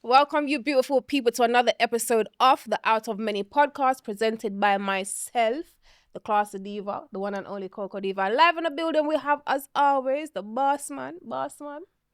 Welcome, you beautiful people, to another episode of the Out of Many podcast presented by myself, the Class Diva, the one and only Coco Diva. Live in the building, we have, as always, the boss man.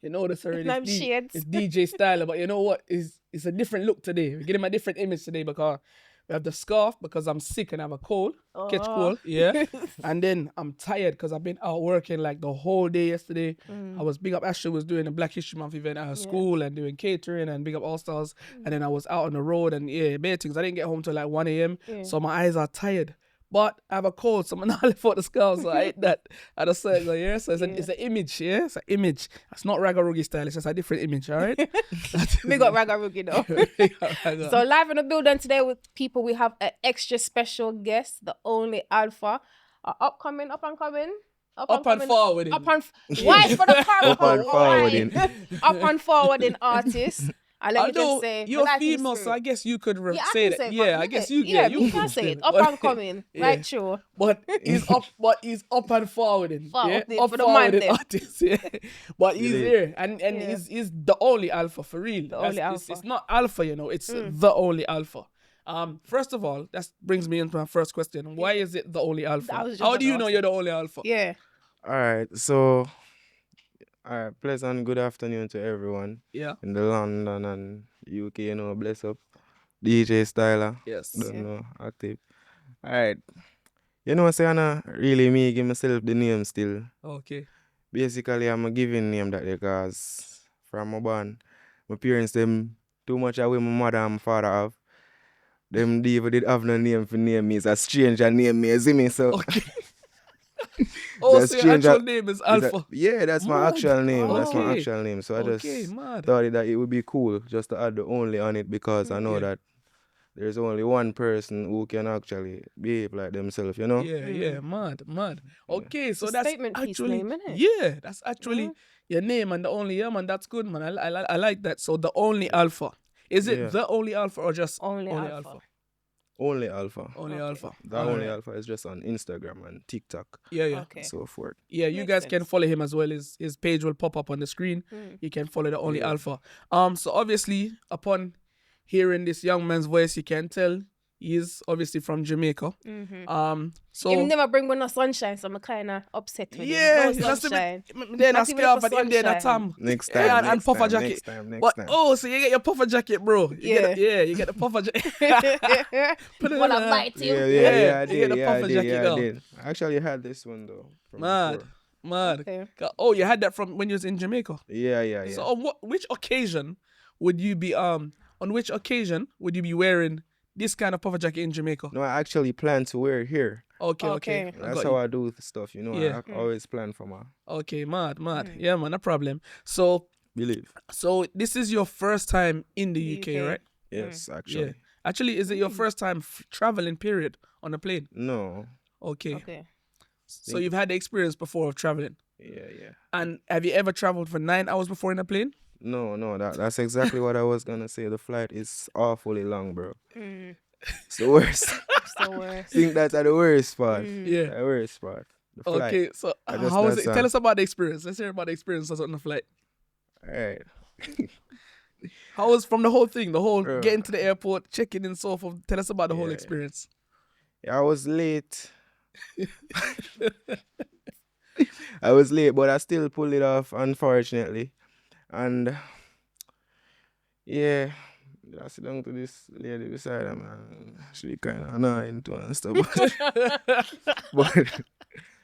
You know this already. I'm shades. It's DJ Styler, but you know what? It's a different look today. We're getting a different image today because we have the scarf because I'm sick and I have a cold. Catch cold, yeah. And then I'm tired because I've been out working like the whole day yesterday. I was big up Ashley was doing a Black History Month event at her school and doing catering and big up All Stars. And then I was out on the road and bare things. I didn't get home till like 1 a.m. So my eyes are tired. But I have a cold, so I'm not left out the scarf, so I ate that at a certain, so it's an image, yeah? It's an image. It's not Ragarugi style, it's just a different image, all right? We got Ragarugi though. So live in the building today with people, we have an extra special guest, the only Alpha, up and coming. Up and forwarding. Why for the car? Up and forwarding. Up and forwarding artist. And let me just say, you're female, so I guess you could say that. I guess you can say it. Up and coming, right? Sure. But he's up and forwarding. Up for the forwarding artist. Yeah. But he's here, and he's the only alpha for real. The only alpha. It's not alpha, it's the only alpha. First of all, that brings me into my first question. Why is it the only alpha? How do you know you're the only alpha? Yeah. All right, so pleasant good afternoon to everyone. Yeah. In the London and UK, bless up. DJ Styler. Yes. Don't know, active. All right. Say I'm not really me give myself the name still. Okay. Basically, I'm a giving name that because from my born, my parents them too much away my mother and my father have. Them even did have no name for name me. It's a stranger name me, see me so. Okay. So your actual name is Alpha? That's my actual name. Okay. That's my actual name. So I just thought that it would be cool just to add the only on it because I know that there's only one person who can actually behave like themselves, Yeah, mad. Okay, so that's statement piece actually name, innit? Yeah, that's actually your name and the only man. That's good, man. I like that. So the only Alpha. Is it the only Alpha or just only Alpha? Only Alpha. Alpha. The only Alpha is just on Instagram and TikTok. Yeah. Okay. So forth. Yeah, you guys can follow him as well. His page will pop up on the screen. You can follow the only Alpha. So obviously, upon hearing this young man's voice, you can tell he's obviously from Jamaica. So He never bring me no sunshine, so I'm kind of upset with him. yeah, No sunshine. then a Not even scarf for and him there a sunshine. tam. Next time. And puffer jacket. Next time. So you get your puffer jacket, bro. You get the puffer jacket. Put it Wanna on. bite you? Yeah, I you did. get the puffer jacket I now. did. I actually had this one though. from Mad. before. Okay. Oh, you had that from when you was in Jamaica. Yeah. So on which occasion would you be wearing this kind of puffer jacket in Jamaica? No, I actually plan to wear it here. Okay. That's how I do the stuff, Yeah. I always plan for my Okay, mad. Yeah, man, no problem. So belief. this is your first time in the UK, right? Yes, actually. Yeah. Actually, is it your first time traveling, period, on a plane? No. Okay. So you've had the experience before of traveling. Yeah. And have you ever traveled for 9 hours before in a plane? No, that's exactly what I was gonna say. The flight is awfully long, bro. It's the worst. It's the worst. I think that's the worst part. Yeah. The worst part. The flight. Okay, so I just how was it? that's, Tell us about the experience. Let's hear about the experience on the flight. Alright. How was from the whole thing, the whole Bro. getting to the airport, checking in, so forth. Tell us about the whole experience. Yeah, I was late. I was late, but I still pulled it off, unfortunately. And yeah, I sit down to this lady beside her, man. She kind of annoying too and stuff. But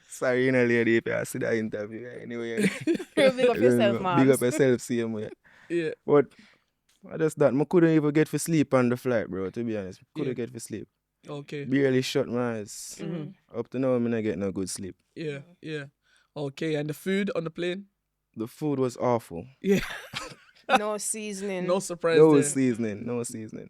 sorry, lady, if I see that interview anyway. Big up yourself, man. Big up yourself, same way. Yeah. But I just that I couldn't even get for sleep on the flight, bro. To be honest, couldn't get for sleep. Okay. Barely shut my eyes. Up to now, I'm not getting no good sleep. Yeah. Okay, and the food on the plane? The food was awful. Yeah. No seasoning. No surprise No there. seasoning.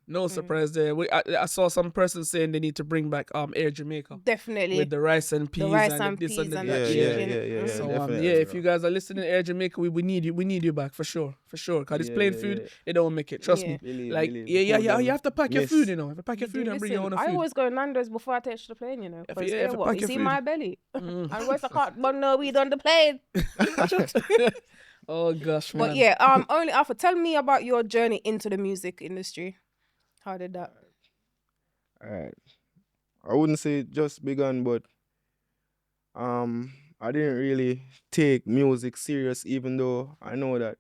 No surprise there. I saw some person saying they need to bring back Air Jamaica Definitely. with the rice and peas The rice and and this peas and and that. the chicken. Yeah, So definitely, if bro. you guys are listening to Air Jamaica, we need you. We need you back for sure. Cause this plain food, it don't make it. Trust me. Believe, Like believe. You have to pack your Miss. food. You have to pack your food and bring your own I food. always go Nando's before I touch the plane, If Because you you pack you your see food. my belly. And where's the cart? But no weed on the plane. Oh gosh, man. But yeah, only Alpha, tell me about your journey into the music industry. How did that? Alright. I wouldn't say it just begun, but I didn't really take music serious, even though I know that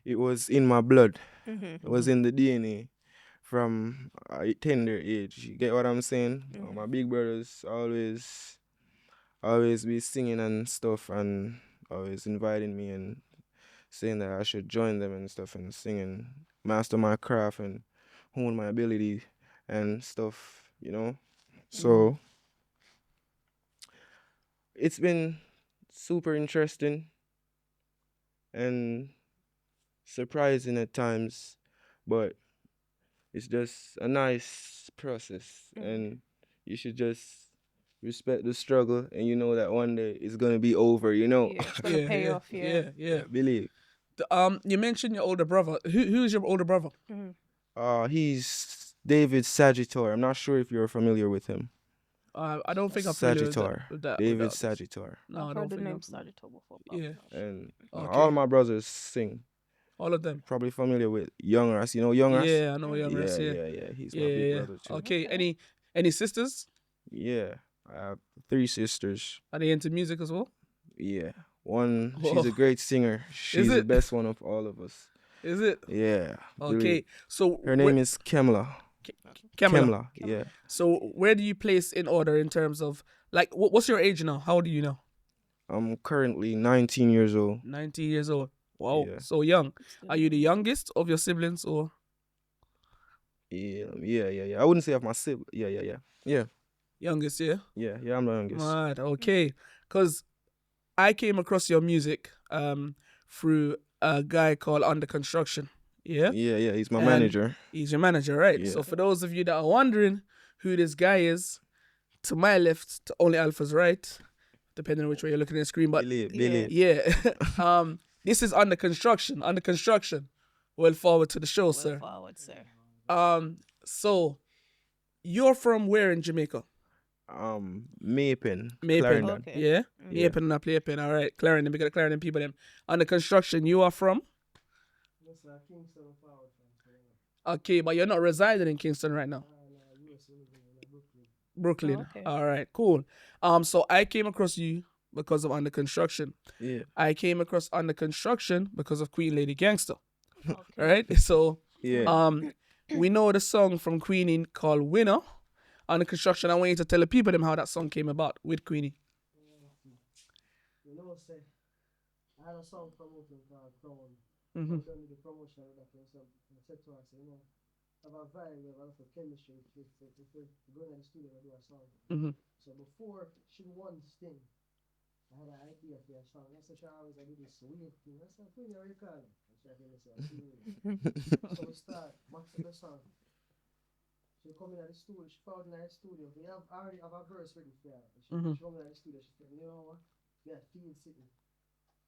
it was in my blood. Mm-hmm. It was in the DNA from a tender age. You get what I'm saying? My big brothers always be singing and stuff, and always inviting me and saying that I should join them and stuff and sing and master my craft and hone my ability and stuff, you know? So it's been super interesting and surprising at times, but it's just a nice process, and you should just respect the struggle, and you know that one day it's gonna be over, you know. Yeah, it's gonna pay off. Yeah. Yeah. Believe. You mentioned your older brother. Who's your older brother? He's David Sagittar. I'm not sure if you're familiar with him. I don't think I'm familiar Sagittar. with that. David Sagittar. No, I I've don't heard the think name I'm- Sagittar before. Yeah, And Okay. all my brothers sing. all of them. Probably familiar with Young Ras. You know Young Ras? Yeah, I know Young Ras, yeah. yeah. He's my big brother too. Okay, any sisters? Yeah. I have 3 sisters. Are they into music as well? Yeah. One, she's Whoa. a great singer. She's the it? best one of all of us. Is it? Yeah. Okay, really. so Her name is Kemla. Kamala. Yeah. So where do you place in order in terms of like what's your age now? How old are you now? I'm currently 19 years old. 19 years old. Wow, Yeah. so young. Are you the youngest of your siblings or? Yeah. I wouldn't say of my sibling. Yeah. Youngest, yeah. Yeah, I'm the youngest. Right, okay. Because I came across your music through a guy called Under Construction. Yeah? Yeah, he's my And manager. He's your manager, right? Yeah. So for those of you that are wondering who this guy is, to my left, to only Alpha's right, depending on which way you're looking at the screen. But Billy. yeah. This is Under Construction. Under Construction. Well forward to the show, sir. Forward, sir. So you're from where in Jamaica? Mapin. Mapin. Clarendon. Okay. Yeah? Yeah. Mapin, not Playpin. All right. Clarendon, we got Clarendon people them. Under Construction, you are from? Okay, but you're not residing in Kingston right now. Brooklyn. Oh, okay. All right, cool. So I came across you because of Under Construction. Yeah. I came across Under Construction because of Queen Lady Gangster. Okay. Right? So Yeah. we know the song from Queenie called Winner. Under Construction, I want you to tell the people them how that song came about with Queenie. You know, say, I had a song promoting called Crown. Mm-hmm. I done the promotion of that, so I said to her, I said, you know, have a vibe, we have a lot of chemistry. If we go in the studio and do a song. Mm-hmm. So before she won this thing, I had an idea for a song. I said, she always I do this weird thing. I said, Queen, how you call it? And she said, so we start, max up the song. She come in at the studio, she found in the studio. We already have a verse ready for her. She come in at the studio, she said, you know what? Yeah, feel sitting.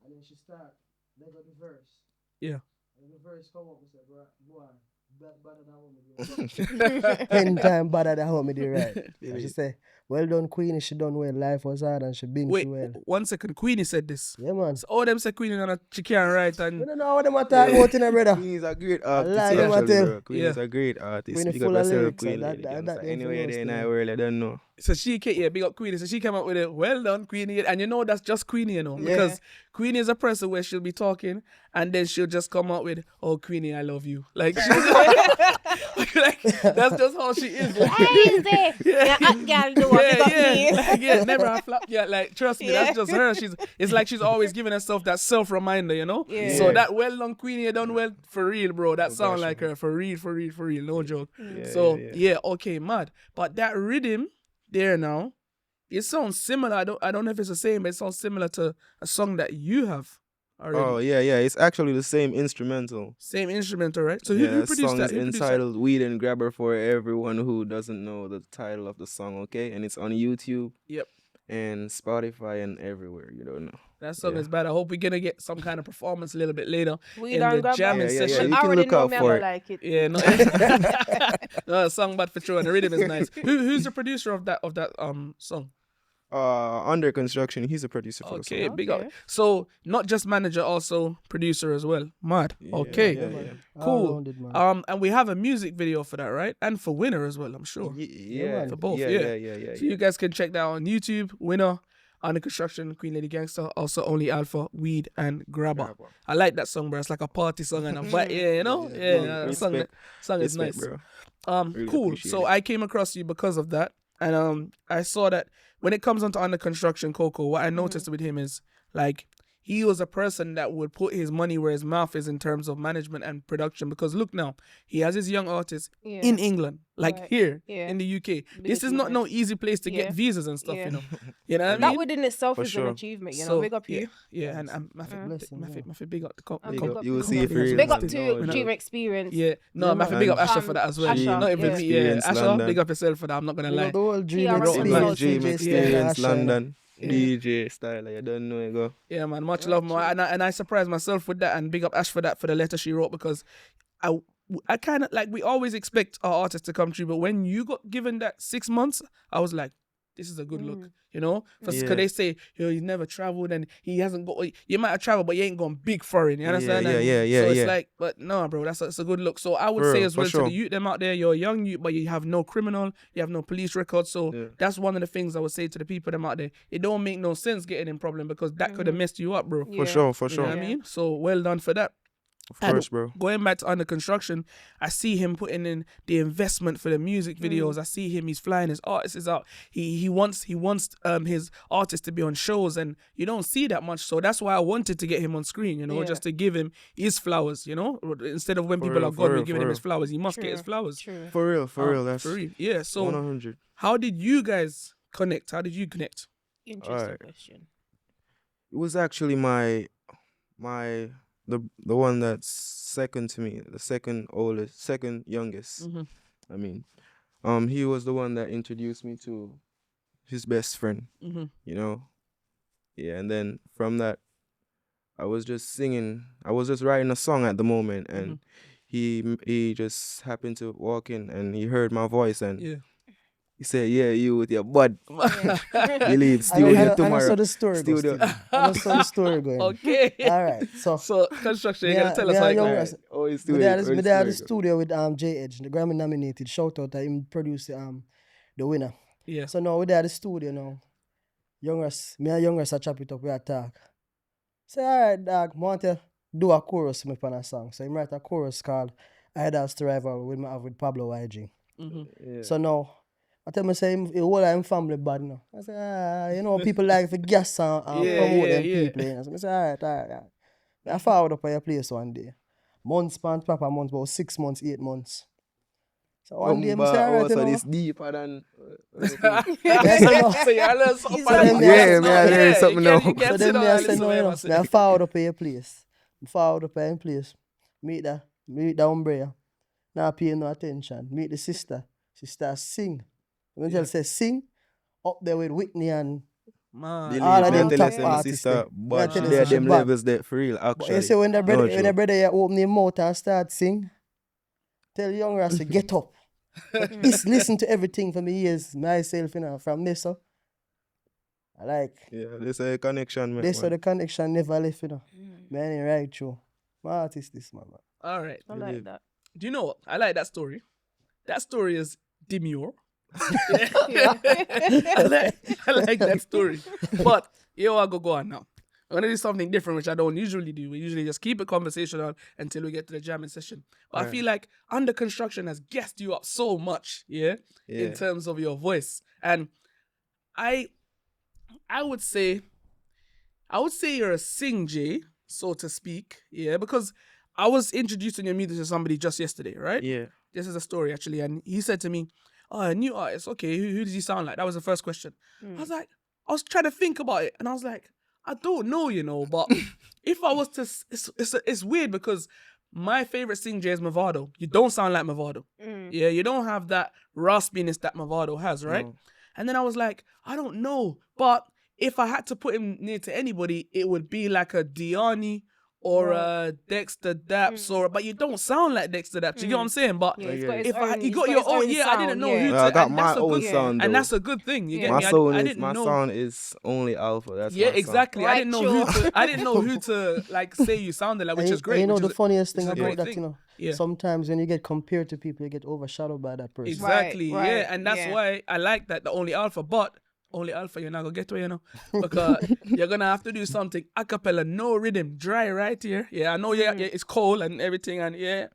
And then she start, let go the verse. Yeah. And the verse come up and said, boy, better than what me do. 10 times better than what me do right. And she said, well done, Queenie, she done well. Life was hard and she been Wait, through well. 1 second. Queenie said this. Yeah, man. So all them say Queenie and she can't write You and don't know what them are talking about, you know, brother. Queen is a great artist. lie, them a actually, tell. bro. Queen is a great artist. Queen is Big full up of yourself, lyrics, Queen. and that- lady, you that- understand? that Anyway, infamous they in thing. our world, I don't know. so she came, yeah, big up Queenie. So she came up with it, well done, Queenie. And you know that's just Queenie, you know. Yeah. Because Queenie is a person where she'll be talking and then she'll just come out with, oh, Queenie, I love you. Like, she's like that's just how she is. Like, Crazy. Yeah, girl, do what you got me. Like, yeah, never a flap. Yeah, like trust me, that's just her. It's like she's always giving herself that self-reminder, you know. Yeah. So Yeah. that well done Queenie, you done well for real, bro. That sound gosh, like her for real, no joke. Yeah, So yeah. yeah, okay, mad. But that rhythm there now, it sounds similar. I don't know if it's the same, but it sounds similar to a song that you have already. Oh, yeah. It's actually the same instrumental. Same instrumental, right? So Yeah, who the produced song that? is Who produced that? entitled Weed and Grabber for everyone who doesn't know the title of the song, okay? And it's on YouTube. Yep. And Spotify and everywhere, you don't know. That song Yeah. is bad. I hope we're gonna get some kind of performance a little bit later We in done the grab jamming that. Yeah, session. you I can already look know out me, I for don't it. like it. Yeah, no, song bad for true, and the rhythm is nice. Who's the producer of that song? Under Construction. He's a producer for the Okay, song. big up. Okay. So not just manager, also producer as well. Mad. Yeah, Okay. yeah, man. yeah. Cool. All-rounded, man. And we have a music video for that, right? And for Winner as well, I'm sure. Yeah, For both, yeah, yeah. yeah, yeah. So you guys can check that on YouTube. Winner, Under Construction, Queen Lady Gangster, also Only Alpha, Weed, and Grabber. I like that song, bro. It's like a party song and a vibe. Yeah, you know? Yeah, that song is nice. bro. Really Cool. appreciate So it. I came across you because of that. And I saw that when it comes onto Under Construction, Coco, what I noticed with him is like he was a person that would put his money where his mouth is in terms of management and production. Because look now, he has his young artists Yeah. in England, like Right. here Yeah. in the UK. Big This is not no easy place to Yeah. get visas and stuff, Yeah. you know. You know what I That mean? within itself For is sure. an achievement, you know. So, Big up yeah, you. yeah, and my Blessings, yeah. big up the Big Big up. up You will the see it for real. Big up man. to No, no. Dream Experience. yeah. No, Yeah, I have to big up man. Asha for that as well. Asha, Not even yeah. me, yeah. Experience Asha, London. big up yourself for that. I'm not gonna You know, lie. the whole Dream TRL Experience, Dream DJ Experience Style, London. Yeah. DJ style, you don't know it go. Yeah, man. Much love, man. And I surprised myself with that, and big up Ash for that, for the letter she wrote, because I kind of like, we always expect our artists to come through, but when you got given that 6 months, I was like, this is a good look, you know? Because Yeah. they say, he's never traveled and he hasn't got, you might have traveled, but you ain't gone big foreign, you understand? Yeah, And yeah, yeah, So it's yeah. like, but no, bro, it's a good look. So I would For say real, as for well to sure. the youth them out there, you're a young youth, but you have no criminal, you have no police record. So Yeah. that's one of the things I would say to the people them out there. It don't make no sense getting in problem, because that could have messed you up, bro. Yeah. For You know what sure. I mean? So well done for that. Of course, bro. Going back to Under Construction, I see him putting in the investment for the music videos. I see him; he's flying his artists out. He wants his artists to be on shows, and you don't see that much. So that's why I wanted to get him on screen, you know, Yeah. just to give him his flowers, you know, instead of when For people real, are for gone, we're real, giving for him his real. flowers. He must get his True. flowers. True. For real, that's For real. Yeah. So 100. how did you guys connect? How did you connect? Interesting Alright. question. It was actually the one that's second to me, the second oldest, second youngest. Mm-hmm. I mean, he was the one that introduced me to his best friend, Mm-hmm. you know? Yeah, and then from that, I was just singing. I was just writing a song at the moment, and he just happened to walk in, and he heard my voice, and Yeah. he said, "Yeah, you with your bud, Yeah. you leave I studio know tomorrow." the story goes. Studio. I know the story going. Okay. All right, so So construction, you Yeah, gotta tell us yeah, how it young- goes. Alright. Oh, it's my studio. dad Oh, is it's the studio. studio with J Edge, the Grammy nominated. Shout out to him, produced the winner. Yeah. So now we there at the studio now. Me and youngest I chop it up, we a talk. Say, alright, dog, I want to do a chorus for me on a song. So he write a chorus called Idols to Rival with Pablo YG. Mm-hmm. Yeah. So now I tell me say the whole of him family bad now. I say, you know, people like to gas and promote them people. You know? So I say, alright. I forward up at your place one day. Months, proper months, about 6 months, 8 months. So one day I say, alright, you so know. this deeper than. Yes, you know. So you learn something. So then me Yeah, I me I learn something now. You can So sit then down me I and say, listen no, to you know, what I me I say. forward up at your place. Forward up at your place. Meet the umbrella. Now pay no attention. Meet the sister. She starts sing. When she say sing, up there with Whitney and Man. all of Me them tell top you, say my artists sister, there. but tell you, there say she them bad. levels there for real. But Actually, you see when the No brother joke. here open his mouth and start sing, tell young Ras to get up. Listen to everything from me ears myself, you know, from this. So. I like Yeah, there's a connection, man. this, so the connection never left, you know. Man, ain't right through. My artist this man. All right. I like that. Do you know what? I like that story. That story is demure. Yeah. I like that story. But I go on now. I'm gonna do something different, which I don't usually do. We usually just keep it conversational until we get to the jamming session. But I Right. feel like Under Construction has gassed you up so much, Yeah. in terms of your voice. And I would say you're a sing Jay, so to speak. Yeah, because I was introducing your music to somebody just yesterday, right? Yeah. This is a story actually, and he said to me, "Oh, a new artist. Okay, who does he sound like?" That was the first question. I was trying to think about it, and I was like, I don't know, you know, but if I was to, it's weird because my favorite sing Jay is Movado. You don't sound like Movado. Yeah, you don't have that raspiness that Movado has, right? No. And then I was like, I don't know, but if I had to put him near to anybody, it would be like a Diani or Dexter Daps, or but you don't sound like Dexter Daps. You get what I'm saying? But Yeah, he's Yeah. got his if own, you he's got your his own, I didn't sound, know yeah. who to. Yeah, I got and my that's a own good, sound, and though. that's a good thing. You Yeah. get My me? sound I is didn't my know. sound is only alpha. That's Yeah, my sound. exactly. I Right, didn't know who sure. to. I didn't know who to like say you sounded like, which is great. And you know which the is funniest which thing is a about great that, thing. you know, Yeah. sometimes when you get compared to people, you get overshadowed by that person. Exactly. Right, Yeah, and that's yeah. why I like that the only alpha, but only alpha you're not gonna get to, you know, because you're gonna have to do something a cappella, no rhythm, dry right here. Yeah, I know. Yeah, it's cold and everything, and yeah,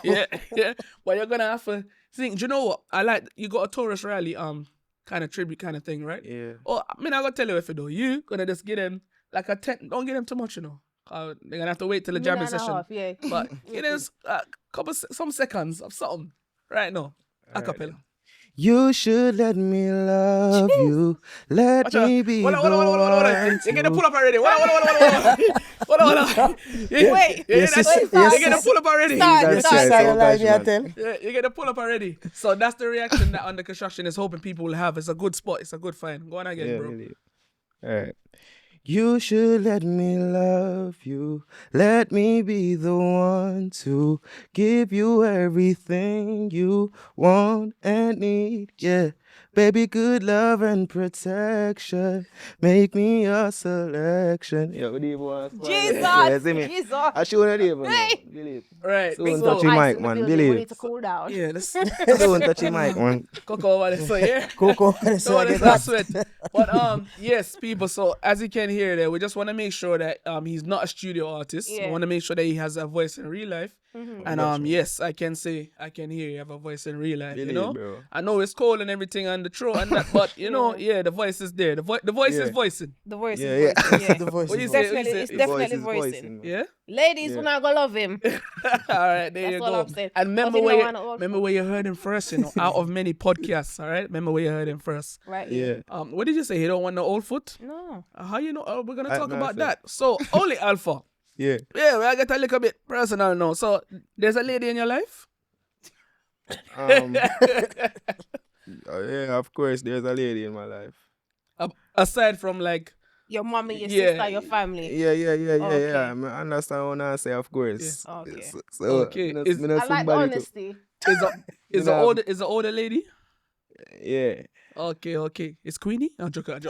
yeah, but you're gonna have to sing. Do you know what? I like you got a Taurus Riley kind of tribute kind of thing, right? Yeah. Oh, I mean, I gotta tell you if you do, you gonna just get them like a 10. Don't get them too much, you know. They're gonna have to wait till the jamming Minute and a session. half, yeah. But get them a some seconds of something right now, a cappella. You should let me love you. Let Watch out. me be Hold on, the hold on, hold on, hold on. one You're gonna to- pull up already. Hold on, hold on, hold on, hold on. Hold on. Wait. Yeah, that's wait, You're gonna pull up already. Start, That's start. right. Style so line, gosh, me I man. tell. Yeah, you're gonna pull up already. So that's the reaction that Under Construction is hoping people will have. It's a good spot. It's a good find. Go on again, Yeah, bro. really. All right. You should let me love you. Let me be the one to give you everything you want and need. Yeah. Baby, good love and protection. Make me your selection. Yeah, what do you want? Yeah, see me? Jesus. I should not even Hey. believe. Right. Soon So, touch him. Ice mic, in the man, building. believe. We need to cool down. yeah, let's Don't touch your mic, man. cook over there. So yeah. Coco, so So I let's get not that. sweat. But yes, people. So as you can hear there, we just want to make sure that he's not a studio artist. We Yeah. want to make sure that he has a voice in real life. And yes, I can hear you have a voice in real life. You Believe, know, bro. I know it's cold and everything on the throat and that, but you know, yeah, the voice is there. The voice is Yeah. voicing. The voice Yeah, is yeah. voicing, yeah. The voice What you is say? voice. Definitely, What you it's say? definitely Voice is voicing. man. Yeah. Ladies, Yeah. we're not gonna love him. All right, there That's you all go. I'm saying. And remember Nothing where no you, one else remember for. where you heard him first. You know, out of many podcasts. All right, remember where you heard him first. Right? Yeah. What did you say? He don't want no old foot. No. How you know? We're gonna I- talk no, I about said- that. So only alpha. Yeah. Yeah, well, I get a little bit personal now. So there's a lady in your life. Yeah, of course, there's a lady in my life. Aside from like, Your mommy, your Yeah. sister, your family. Yeah. Okay. I understand what I say, of course. Yeah. Okay. So, Okay, me is- not- me not I like somebody to- honesty. is Nah. the older lady? Yeah. Okay. It's Queenie? I'm joking. I'm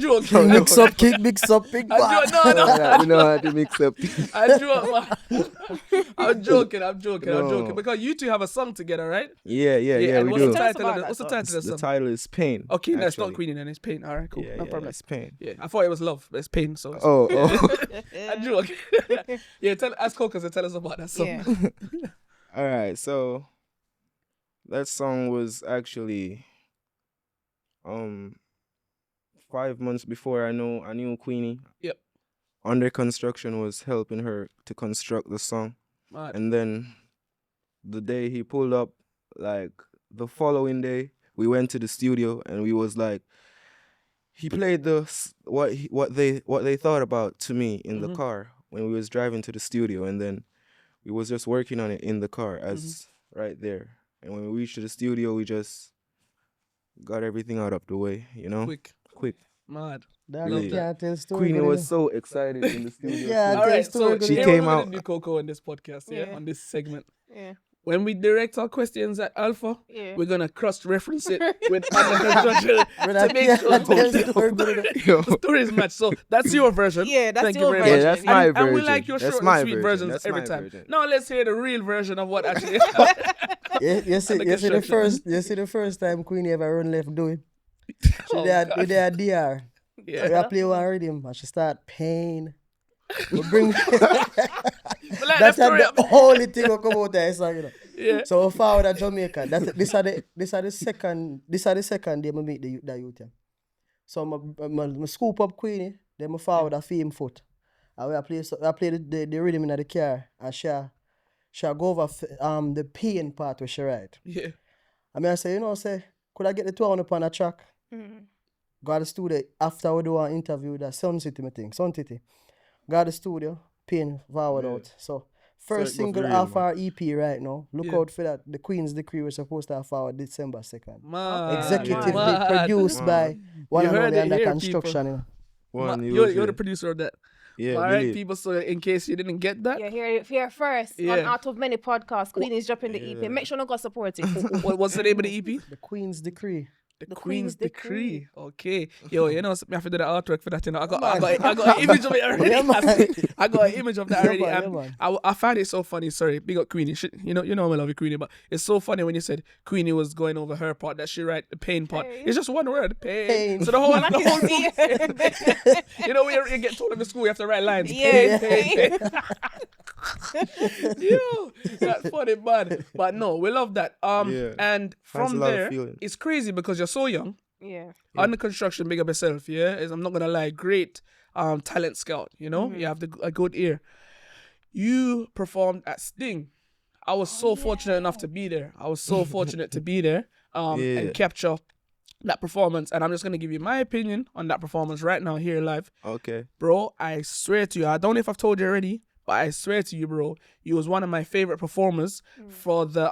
joking. No, no. Mix up, kick, mix up, big I'm bad. joking. No. You know how to mix up. I'm joking. I'm joking. No. Because you two have a song together, right? Yeah, and we what's do. the Tell us title about of that what's the song. title of the The song? title is Pain. Okay, that's not actually. Queenie then. It's Pain. All right, cool. Yeah, No yeah, problem. it's Pain. Yeah, I thought it was love, but it's Pain. So it's- Oh. I'm joking. Yeah, ask Cocos to tell us about that song. Yeah. All right, so that song was actually 5 months before I knew Queenie. Yep. Under Construction was helping her to construct the song. Mad. And then the day he pulled up, like the following day, we went to the studio and we was like, he played what they thought about to me in the car when we was driving to the studio, and then we was just working on it in the car as right there. And when we reached the studio, we just got everything out of the way, you know, quick. Mad. That Really. can't tell story. Queenie good was enough. so excited in the studio. Yeah, All right, tell so story good she here enough. came we're gonna out- do Coco in this podcast, Yeah. on this segment. Yeah. When we direct our questions at Alpha, Yeah. we're gonna cross-reference it with Under Construction But to I make can't sure tell story good enough. Yo. the stories match. So that's your version. Yeah, that's Thank your you very version. much. Yeah, that's my And we version. like your That's short my and sweet version. versions That's every my time. version. Now let's hear the real version of what actually. You see Under the construction. first time Queenie ever run left doing. Oh, She did God. a DR. Yeah. We play one rhythm and she start Pain. We bring But like that that's story. the only thing will come out there, song, you know. Yeah. So we forward at Jamaica. This are the second day I meet the youth. Yeah. So I scoop up Queenie, then I forward a Fame Foot. And I play the rhythm in the car, and she go over the pain part where she write. Yeah. I say, could I get the two on upon a track? Got the studio after we do an interview that Sun City thing. Got the studio, pain forward out. So first So it was single real, off man. our EP right now. Look Yeah. out for that. The Queen's Decree was supposed to have forward December 2nd. Man. Executively Mad. produced by one You and heard only it Under here, Construction. You know. One, You're the producer of that. Yeah, All right, believe. people. So in case you didn't get that, Yeah, here first on Yeah. Out of Many podcasts. Queen is dropping the EP. Make sure you go support it. what's the name of the EP? The Queen's Decree. The Queen's Queen's Decree. Decree. Okay. Yo, you know, I have to do the artwork for that. You know, I got man. an image of it already. Yeah, man. I got an image of that already. Yeah, and man. I find it so funny. Sorry, big up Queenie. You know, I love you, Queenie, but it's so funny when you said Queenie was going over her part that she write the pain part. Pain. It's just one word, pain. Pain. So the whole, I the can whole see book. it. You know, when you get told in school, you have to write lines. Yeah, Pain. Yo, that's funny, man. But no, we love that. Yeah. And That's from a lot of there, feeling. it's crazy because you're so young. Yeah. Under construction, big up yourself, yeah. I'm not gonna lie, great talent scout, you know. You have a good ear. You performed at Sting. I was so fortunate enough to be there. I was so fortunate to be there and capture that performance. And I'm just gonna give you my opinion on that performance right now here live. Okay. Bro, I swear to you, I don't know if I've told you already, but I swear to you, bro, you was one of my favorite performers for the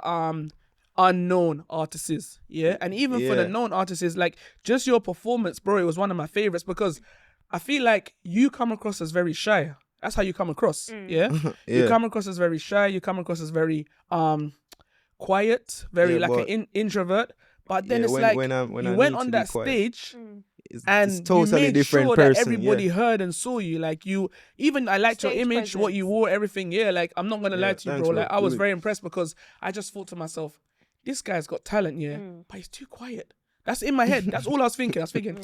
unknown artists, yeah, and even for the Yeah. known artists, like just your performance, bro, it was one of my favorites because I feel like you come across as very shy. That's how you come across, yeah. You Yeah. come across as very shy. You come across as very quiet, very Yeah, like but- an introvert. But then Yeah, it's when- like when I you need went to on be that quiet. stage. It's And totally you made different sure person. that everybody yeah. heard and saw you. Like I liked your Stage image, what you presence. wore, everything. Yeah, like I'm not gonna lie Yeah, to you, thanks, bro. bro. Like I was Really. very impressed because I just thought to myself, this guy's got talent, yeah, but he's too quiet. That's in my head. That's all I was thinking. I was thinking,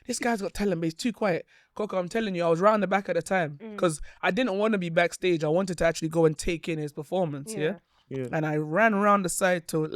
this guy's got talent, but he's too quiet. Coco, I'm telling you, I was round the back at the time because I didn't want to be backstage. I wanted to actually go and take in his performance, yeah. Yeah. And I ran around the side to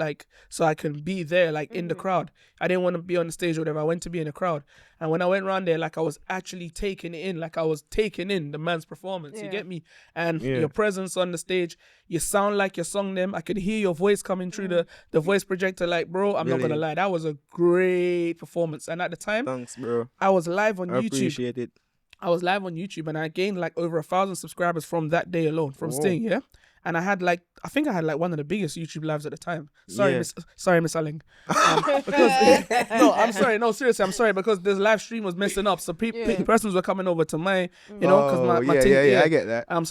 so I can be there in the crowd. I didn't want to be on the stage or whatever. I went to be in the crowd. And when I went around there, I was actually taking it in, I was taking in the man's performance. You Yeah. get me? And Yeah. your presence on the stage, you sound like you sung them. I could hear your voice coming through the voice projector. Bro, I'm not Really? gonna lie, that was a great performance. And at the time, Thanks, bro. I was live on I YouTube. appreciate it. I was live on YouTube and I gained over 1,000 subscribers from that day alone, from Sting, yeah? And I had I think I had one of the biggest YouTube lives at the time. Sorry, Yeah. Miss Alling. Because no, I'm sorry. No, seriously, I'm sorry because this live stream was messing up. So persons were coming over to my, because my yeah, thing, yeah, I get that. I'm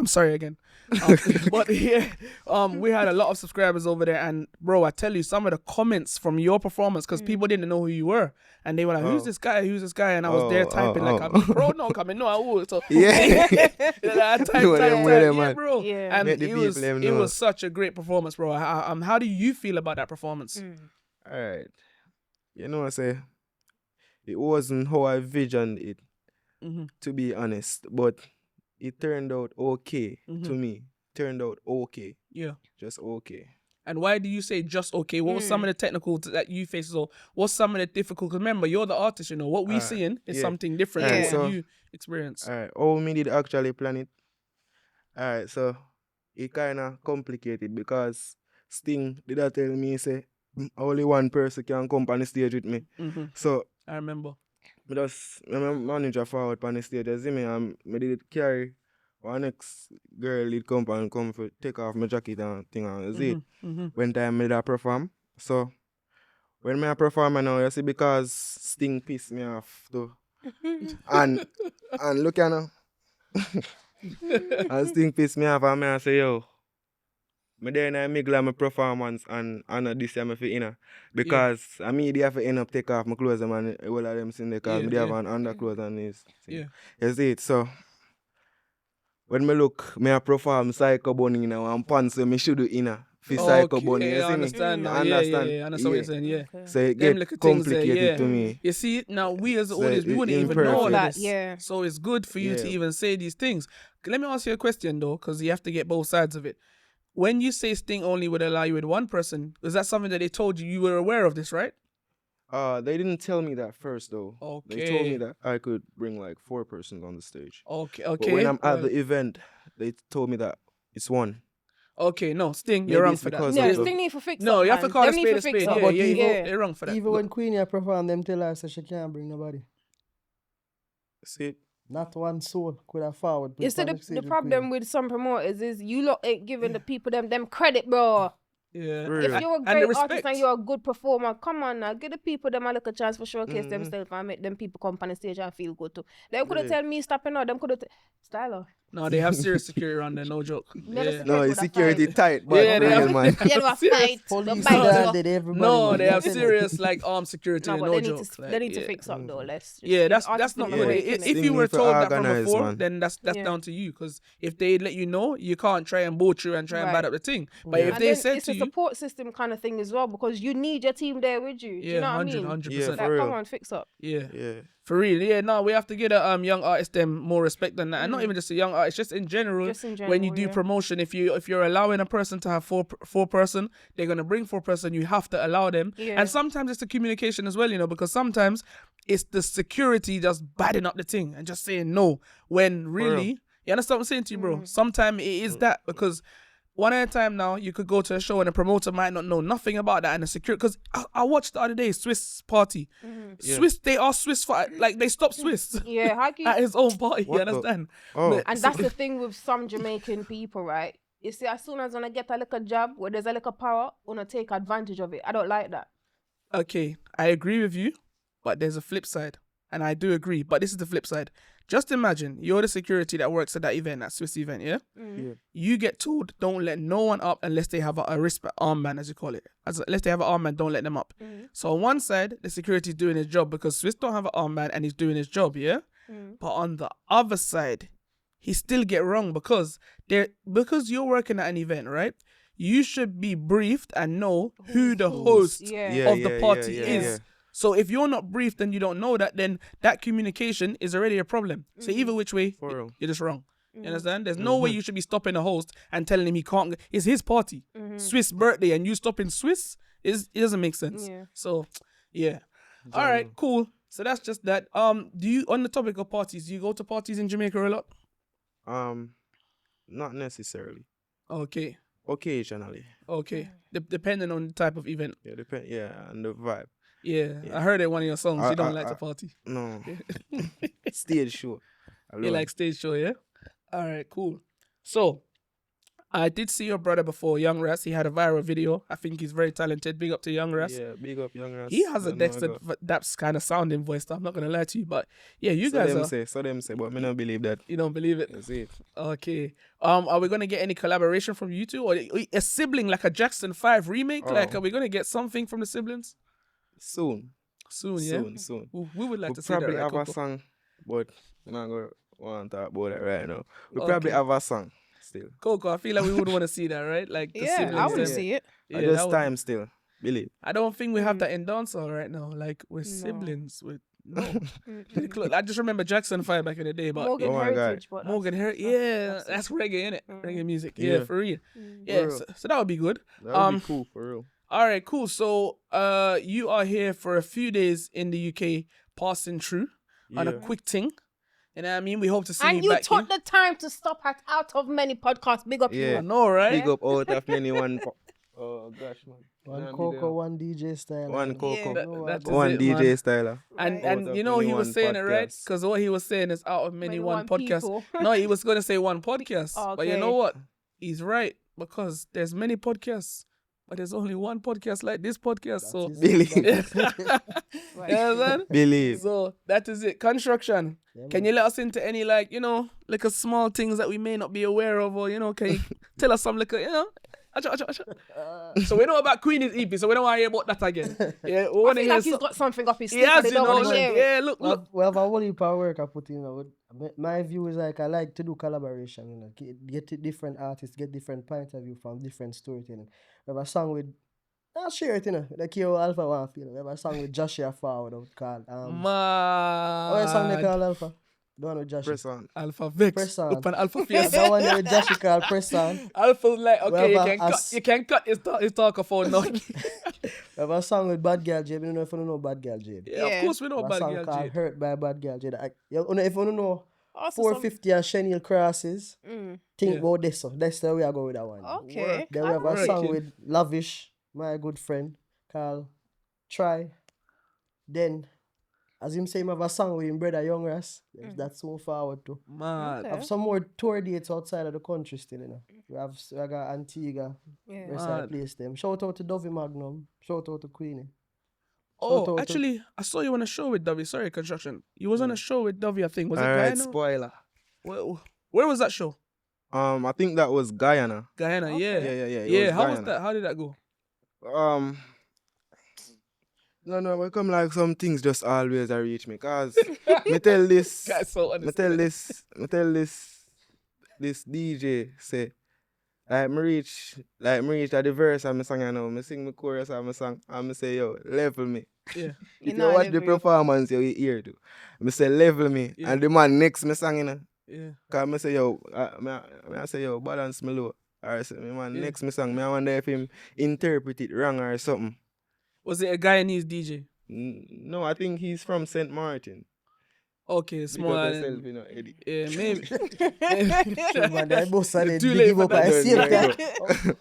sorry again. But yeah, we had a lot of subscribers over there, and bro, I tell you, some of the comments from your performance, because people didn't know who you were, and they were like, "Who's this guy? Who's this guy?" And I was there typing "Bro, no, coming, no, I will." So Yeah. I typed, You were them with them, yeah, man. bro. Yeah. And Make the it was people them it know. was such a great performance, bro. How do you feel about that performance? All right. You know what I say? It wasn't how I visioned it, to be honest, but it turned out okay to me. Turned out okay. Yeah. Just okay. And why do you say just okay? What was some of the technical that you faced? Or what's some of the difficult? Because remember, you're the artist. You know what we seeing is yeah. something different Yeah. than So- what you experience. All right. How me did actually plan it? All right. So it kind of complicated because Sting did I tell me, say, only one person can come on the stage with me. So I remember. my manager forward on the stage, you see me, and me did carry one next girl did come for take off my jacket and thing and you see it. When time me did I perform. So when me I perform now, you see, because Sting pissed me off too. and look at now. And Sting pissed me off and me I say, yo, me there in a middle of my performance and this year me fi inna. Because I me they have to end up take off my clothes and all of them sin there because me they have an underclothes and this thing. Yeah. You see it? So when me look, me a perform Psycho Bunny now and pants so me should do inna for Psycho Bunny. You see I me? understand now. I Yeah, understand. yeah, I understand what you're saying. Yeah. So it Them get little things there, complicated yeah. to me. You see, now we as the So audience, we it wouldn't even know imperfect. That, this. yeah. So it's good for you to Yeah. even say these things. Let me ask you a question though, because you have to get both sides of it. When you say Sting only would allow you with one person, is that something that they told you? You were aware of this, right? They didn't tell me that first though. They told me that I could bring 4 persons on the stage. Okay, But okay. when I'm at well, the event, they told me that it's one. okay, no, Sting, Maybe you're wrong it's for that. because No, of the- Sting need for fix No, up, you have to man. call a Them need spade for a spade. fix Yeah, up. But yeah, even- they're wrong for that. Even when Queenie perform, them tell her so she can't bring nobody. See, Not one soul could have forward. You see, the problem with some promoters is you lot ain't giving the people them credit, bro. Yeah. For If real. you're a And great the artist respect. and you're a good performer, come on now, give the people them a little chance for showcase Mhm. themselves and make them people come on the stage and feel good too. Them could have Yeah. tell me stopping out. Them could have Styler. No, they have serious security around there, no joke. Never Yeah. security No, with it's a security fight. tight, but Yeah, they real, have- man. Yeah, they were Serious. fight. The Police bite there you. did everybody. No, they have nothing. serious like armed security, No, no, but they need joke. to like, they need to yeah. fix up though. Let's just Yeah, give that's artists not them a good. break, If innit? if They you need were to told that from organise, before, man. then that's Yeah. down to you. Because if they let you know, you can't try and boat you and try and Right. bad up the thing. But Yeah. if And they then said it's to a you, support system kind of thing as well because you need your team there with you. Do you yeah, know what I 100, mean? 100%. Yeah, Like, for real. come on, fix up. Yeah. Yeah. For real, yeah, no, we have to get a young artist them more respect than that, and not even just a young artist, just in general. Just in When you general, do yeah. promotion, if you're allowing a person to have four person, they're gonna bring 4 person. You have to allow them, Yeah. and sometimes it's the communication as well, because sometimes it's the security just badding up the thing and just saying no when really, you understand what I'm saying to you, bro? Sometimes it is that because. One at a time now, you could go to a show and a promoter might not know nothing about that and the security. Because I watched the other day Swiss party. Yeah. Swiss, they are Swiss for like they stopped Swiss Yeah, how can at you, his own party. What You the- understand? Oh, and that's the thing with some Jamaican people, right? You see, as soon as when I get a little job where there's a little power, wanna take advantage of it. I don't like that. Okay, I agree with you, but there's a flip side, and I do agree. But this is the flip side. Just imagine you're the security that works at that event, that Swiss event, yeah? yeah. You get told don't let no one up unless they have a wrist armband, as you call it. Unless they have an armband, don't let them up. So on one side, the security is doing his job because Swiss don't have an armband and he's doing his job, yeah? But on the other side, he still get wrong because you're working at an event, right? You should be briefed and know who the host Yeah. of the party yeah, is. yeah. So if you're not briefed and you don't know that, then that communication is already a problem. So either which way, For real. you're just wrong. You understand? There's no way you should be stopping a host and telling him he can't. It's his party, Swiss birthday, and you stopping Swiss. It doesn't make sense. Yeah. So, yeah. All right, cool. So that's just that. Do you, on the topic of parties, do you go to parties in Jamaica a lot? Not necessarily. Okay. Occasionally. Okay. Depending on the type of event. Yeah, depend. Yeah, and the vibe. Yeah. I heard it in one of your songs. You don't like to party. No. Stage show. You Alone. like stage show, yeah? All right, cool. So, I did see your brother before, Young Ras. He had a viral video. I think he's very talented. Big up to Young Ras. Yeah, big up Young Ras. He has a Don't know Dexter about- Daps kind of sounding voice. I'm not gonna lie to you, but yeah, you so guys them are. so them say, but me not believe that. You don't believe it? You see it. Okay. Are we gonna get any collaboration from you two, or a sibling like a Jackson 5 remake? Like, Oh. are we gonna get something from the siblings Soon. soon? Yeah. Soon. We would like We to see that. probably Right, have a Coco? song, but I'm not gonna want to talk about it right now. We Okay. probably have a song still. Coco, I feel like we would want to see that, right? Like, the Yeah, siblings. I want to them. see it. Yeah, Just that would- time still. Believe. I don't think we have that in dancehall right now. Like, we're siblings. No. Pretty close. I just remember Jackson 5 back in the day, but Morgan Oh my God. Heritage, but Morgan Heritage, yeah, that's reggae, innit? Reggae music, yeah, Yeah. for real. Yeah, real. so that would be good. That would be cool for real. All right, cool. So, you are here for a few days in the UK, passing through on a Yeah. quick thing. You know what I mean? We hope to see And you you back took here. the time to stop at Out of Many podcasts. Big up Yeah. I know, right? Big up out of anyone. Oh gosh, man. One Nah, be Coco, there. one DJ style. One Coco. That is One it, DJ man. styler. And Out of you know he any was one saying it right podcast. because what he was saying is out of many Many one one podcast. people. No, he was gonna say one podcast, but you Okay. know what? He's right because there's many podcasts, but there's only one podcast like this podcast. So Believe. Right. you understand? Believe. So that is it. Construction. Can you let us into any like a small things that we may not be aware of, or can you tell us some So we know about Queenie's EP, so we don't want to hear about that again. Yeah, we I want to feel hear like he's got something up his sleeve. Yes, They you don't know, want to like, share it. yeah, look. We have a whole heap of work I put in. My view is like I like to do collaboration. Get different artists, get different point of view from different storytelling. We have a song with, I'll share it, like you Alpha one feel. We have a song with Joshua Forward called what song they Man. call Alpha? The one with Joshua. Press on. Alpha Vex. Press on. Up an Alpha Yeah, Fiesta. that one with Joshua called Press On. Alpha's like, okay, Well, you can cut his talker phone now. We have a song with Bad Girl Jade. I don't know if you know Bad Girl Jade. Yeah, of course we know We have a about song Girl called Jade. Hurt by Bad Girl Jade. If you don't know Also 450 and Chenille Crosses, think Yeah. about this. So that's the way I go with that one. Okay. Then we have a Working. song with Lavish, my good friend, called Try. Then, as him say, him have a song with him brother Young Ras. That's so forward too. Man. Okay. I have some more tour dates outside of the country still, I got Antigua. Yeah. Rest I Mad. place them. Shout out to Dovey Magnum. Shout out to Queenie. Oh, to- actually, I saw you on a show with Dovey. Sorry, Construction. You was on a show with Dovey, I think. Was it Alright, Guyana? spoiler. Where was that show? I think that was Guyana. Guyana, yeah. Yeah. It Yeah, was how was Guyana. that? How did that go? No, we come like some things just always reach me. Cause me tell this, Guys, so me tell this DJ say, me reach at the verse of my song, you know, me sing my chorus of my song, and me say, yo, level me. Yeah. If know you I watch the level you. performance, you hear too. Me say, level me, Yeah. and the man next me song, you know. Yeah. Cause me say, yo, I say, yo, balance me low. Or say, me man, Yeah. next me song, me I wonder if him interpret it wrong or something. Was it a Guyanese DJ? No, I think he's from St. Martin. Okay, small Because island. herself, you know, Eddie. Yeah, maybe. Man, I both of It's them too big late him for up that. and save Don't that.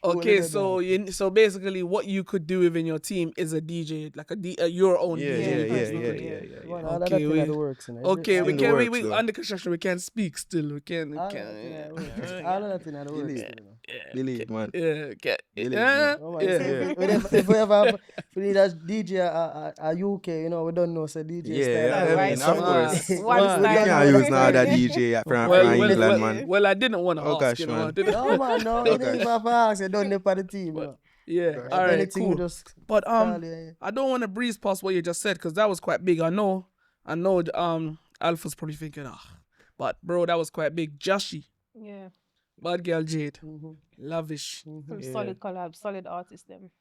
Okay, Whatever so basically, what you could do within your team is a DJ, like your own Yeah, DJ. yeah. Man, all of Okay, that we- thing that works. You know. Okay, It's we in the can. works, We though. under construction. We can speak still. We can. All of that thing that works. All of that thing that works. Believe. You know. Believe, man. Yeah. Okay. Believe Yeah. me. Oh, man, Yeah. if we ever have, we need a DJ a UK, you know, we don't know, so DJ Yeah, style. yeah, Alright, mean, so, of course. one Man, We style. can't use no other DJ from England, man. Well, I didn't want to Oh, ask. gosh, You know, man. I didn't. No, man, no, you Okay. didn't even have to ask. You don't know for the team, you know. Yeah. Gosh. All right. Anything we Cool. just But call you, yeah. I don't want to breeze past what you just said because that was quite big. I know. Alpha's probably thinking, but bro, that was quite big. Joshi, Yeah. Bad Girl Jade, Mhm. Lavish, Some Yeah. solid collab, solid artist them.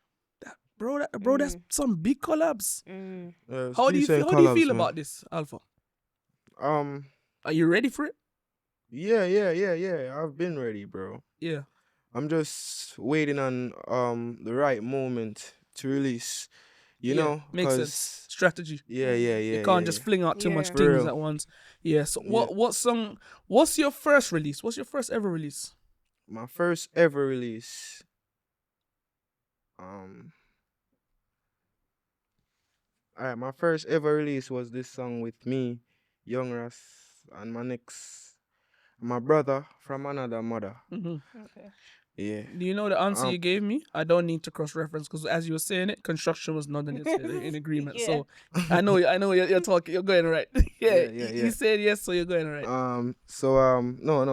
bro. That's some big collabs. How do you feel about this, Alpha? Are you ready for it? Yeah. I've been ready, bro. Yeah. I'm just waiting on the right moment to release. You Yeah, know, makes 'cause- sense. Strategy. Yeah. You can't just fling out too much Yeah. For things real. at once. Yeah. So what song? What's your first release? What's your first ever release? My first ever release. Alright, my first ever release was this song with me, Young Ras, and my brother from another mother. Mm-hmm. Okay. Yeah. Do you know the answer Um, you gave me? I don't need to cross-reference because as you were saying it, construction was not in agreement. Yeah. So I know you're talking. You're going right. Yeah. Yeah. He said yes, so you're going right. No,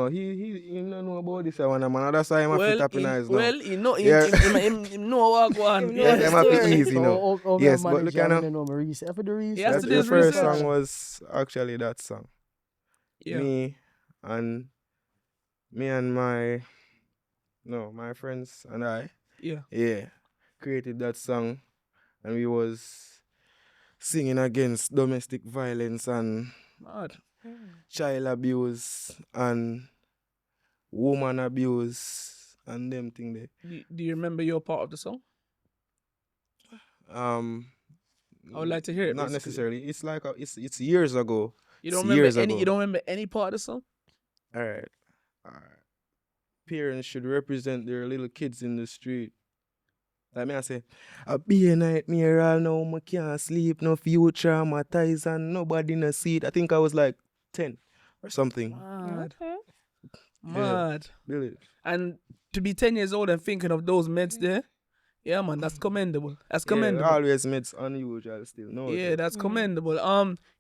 he don't know about this one, man. That's why I'm a fit up in eyes now. you know, Yeah. him know what go on. Him know Yeah, the I'm a fit story. easy, you know. Yes, but look at I now. don't know my research. After the research, Yes, That's to the this first research. song was actually that song. Yeah. Me and my friends and I, Yeah. created that song, and we was singing against domestic violence and Mad. child abuse and woman abuse and them thing there. Do you remember your part of the song? I would like to hear it. Not basically. necessarily. It's like it's years ago. You don't It's remember years any. ago. You don't remember any part of the song? All right. Parents should represent their little kids in the street. Like me, I say, I be a nightmare all now, I can't sleep, no future, traumatized, and nobody in the seat. I think I was like 10 or something. Mad. Okay. Mad. Really? And to be 10 years old and thinking of those meds there, yeah, man, that's commendable. That's commendable. Yeah, always made unusual still. No. Yeah, that's commendable.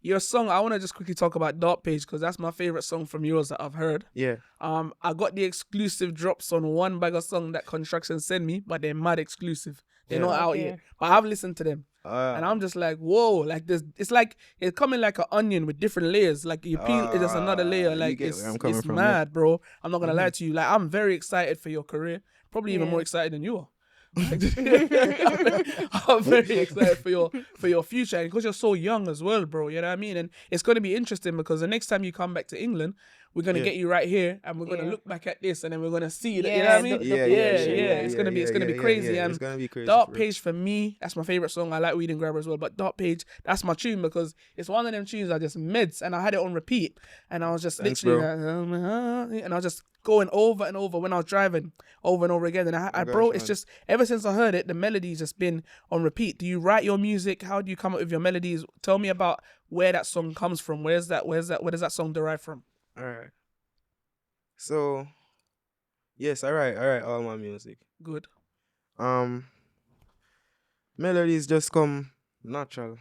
Your song, I want to just quickly talk about Dark Page because that's my favorite song from yours that I've heard. Yeah. I got the exclusive drops on one bag of song that Construction sent me, but they're mad exclusive. They're Yeah. not out Okay. yet. But I've listened to them. And I'm just like, whoa, like this, it's like it's coming like an onion with different layers. Like you peel, it's just another layer. you Like get it's where I'm coming from, mad, bro. I'm not gonna lie to you. Like I'm very excited for your career. Probably even Yeah. more excited than you are. I'm very excited for your future, and because you're so young as well, bro. You know what I mean? And it's gonna be interesting because the next time you come back to England, we're gonna get you right here, and we're gonna Yeah. look back at this, and then we're gonna see that. You know Yeah, what I mean? the Yeah. It's gonna be crazy. Yeah, And it's gonna be crazy. Dark for real. Page for me, that's my favorite song. I like Weed and Grabber as well, but Dark Page, that's my tune because it's one of them tunes that just meds, and I had it on repeat, and I was just Thanks, literally, and I was just going over and over when I was driving, over and over again. And I gosh, bro, it's man. just ever since I heard it, the melody's just been on repeat. Do you write your music? How do you come up with your melodies? Tell me about where that song comes from. Where does that song derive from? All right. So, Yes, I write all my music. Good. Um, melodies just come natural.